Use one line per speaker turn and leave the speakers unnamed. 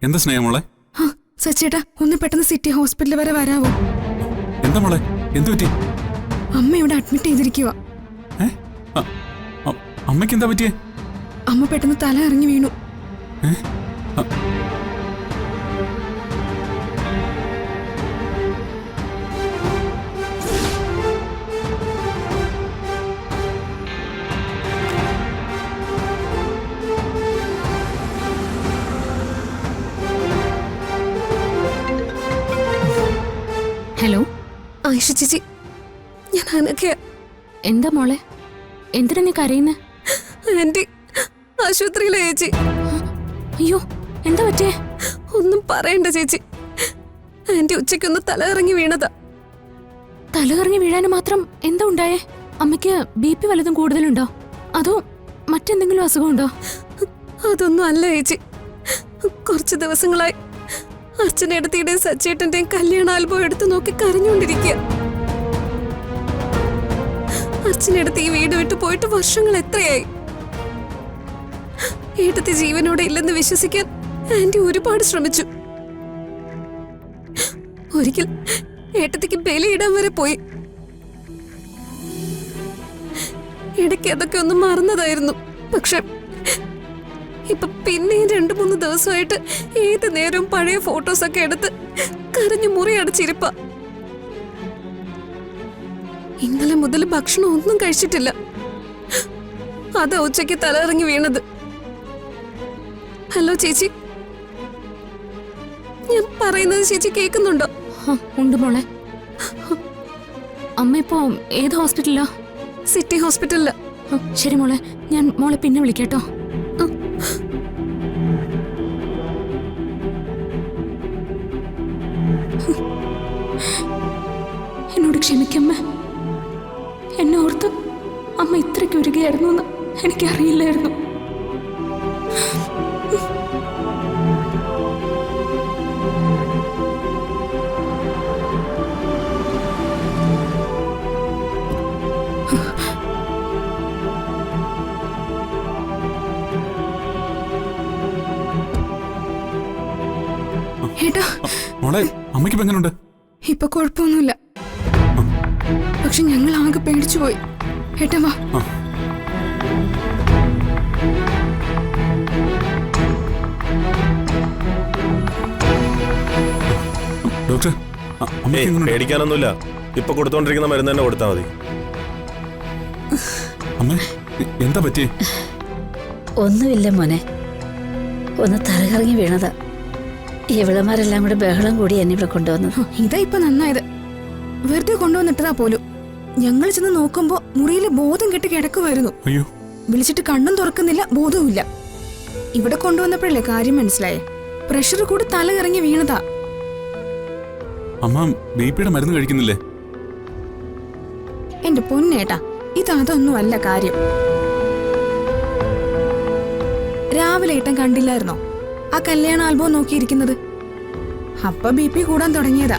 എന്താ സ്നേഹം മോളെ?
സച്ചേട്ടാ, ഒന്ന് പെട്ടെന്ന് സിറ്റി ഹോസ്പിറ്റൽ വരെ വരാവോ?
എന്താ മോളെ, എന്തു പറ്റി?
അമ്മ ഇവിടെ അഡ്മിറ്റ് ചെയ്തിരിക്കുക.
അമ്മയ്ക്ക് എന്താ പറ്റിയേ?
അമ്മ പെട്ടെന്ന് തല ഇറങ്ങി വീണു.
ഹലോ
ആയിഷ ചേച്ചി, ഞാൻ അനഘയാ.
എന്താ മോളെ, എന്തിനാ നീ കരയുന്നേ?
ആന്റി ആശുപത്രിയിലെ ചേച്ചി.
അയ്യോ, എന്താ പറ്റേ?
ഒന്നും പറയണ്ട ചേച്ചി, ആന്റി ഉച്ചയ്ക്കൊന്ന് തല ഇറങ്ങി വീണതാ.
തലകറങ്ങി വീഴാനും മാത്രം എന്താ ഉണ്ടായേ? അമ്മയ്ക്ക് BP വല്ലതും കൂടുതലുണ്ടോ, അതോ മറ്റെന്തെങ്കിലും അസുഖമുണ്ടോ?
അതൊന്നും അല്ല ചേച്ചി. കുറച്ച് ദിവസങ്ങളായി അച്ഛനടുത്തിയുടെയും സച്ചേട്ടന്റെയും കല്യാണ ആൽബം എടുത്തു നോക്കി കരഞ്ഞുകൊണ്ടിരിക്കുക. അച്ഛനടുത്ത് ഈ വീട് വിട്ടു പോയിട്ട് വർഷങ്ങൾ എത്രയായി. ഏട്ടത്തി ജീവനോടെ ഇല്ലെന്ന് വിശ്വസിക്കാൻ ആന്റി ഒരുപാട് ശ്രമിച്ചു. ഒരിക്കൽ ഏട്ടത്തിക്ക് ബലിയിടാൻ വരെ പോയി. ഇടയ്ക്ക് അതൊക്കെ ഒന്ന് മറന്നതായിരുന്നു. പക്ഷെ ഇപ്പൊ പിന്നെയും 2-3 ദിവസമായിട്ട് ഏത് നേരവും പഴയ ഫോട്ടോസൊക്കെ എടുത്ത് കരഞ്ഞു മുറിയടച്ചിരിപ്പ. ഇന്നലെ മുതൽ ഭക്ഷണം ഒന്നും കഴിച്ചിട്ടില്ല. അതാ ഉച്ചയ്ക്ക് തല ഇറങ്ങി വീണത്. ഹലോ ചേച്ചി, ഞാൻ പറയുന്നത് ചേച്ചി കേൾക്കുന്നുണ്ടോ?
ഉണ്ട് മോളെ. അമ്മ ഇപ്പോ ഏത് ഹോസ്പിറ്റലിലാ?
സിറ്റി ഹോസ്പിറ്റലില്.
ശരി മോളെ, ഞാൻ മോളെ പിന്നെ വിളിക്കാട്ടോ. എന്നോട് ക്ഷമിക്കമ്മ. എന്നെ ഓർത്ത് അമ്മ ഇത്രയ്ക്ക് ഉരുകയായിരുന്നു എന്ന് എനിക്കറിയില്ലായിരുന്നു.
ഏട്ടാ,
മോളെ, അമ്മയ്ക്ക് ഇപ്പൊ എങ്ങനെയുണ്ട്?
ഇപ്പൊ കുഴപ്പമൊന്നുമില്ല. പക്ഷെ ഞങ്ങൾ ആകെ പേടിച്ചു പോയി. ഏട്ടാ വാ.
ഡോക്ടർ,
പേടിക്കാനൊന്നുമില്ല. ഇപ്പൊ കൊടുത്തോണ്ടിരിക്കുന്ന മരുന്ന് തന്നെ കൊടുത്താൽ മതി.
അമ്മേ, എന്താ പറ്റിയേ?
ഒന്നുമില്ല മോനെ, ഒന്ന് തലകറങ്ങി വീണതാ. ഇവിളമാരെല്ലാം കൂടെ ബഹളം കൂടി എന്നെ ഇവിടെ കൊണ്ടുവന്നത്.
ഇതാ ഇപ്പൊ നന്നായത്. വെറുതെ കൊണ്ടുവന്നിട്ടതാ പോലും. ഞങ്ങൾ ചെന്ന് നോക്കുമ്പോ മുറിയില് ബോധം കെട്ടി കിടക്കുമായിരുന്നു.
അയ്യോ,
വിളിച്ചിട്ട് കണ്ണും തുറക്കുന്നില്ല, ബോധവുമില്ല. ഇവിടെ കൊണ്ടുവന്നപ്പോഴല്ലേ കാര്യം മനസ്സിലായേ. പ്രഷർ കൂടി തല ഇറങ്ങി വീണതാ.
അമ്മ ബിപിയുടെ മരുന്ന് കഴിക്കുന്നില്ലേ?
എന്റെ പൊന്നേട്ടാ, ഇതൊന്നും അല്ല കാര്യം. രാവിലെ ഏട്ടൻ കണ്ടില്ലായിരുന്നോ ആ കല്യാണ ആൽബം നോക്കിയിരിക്കുന്നത്? അപ്പൊ BP കൂടാൻ തുടങ്ങിയതാ.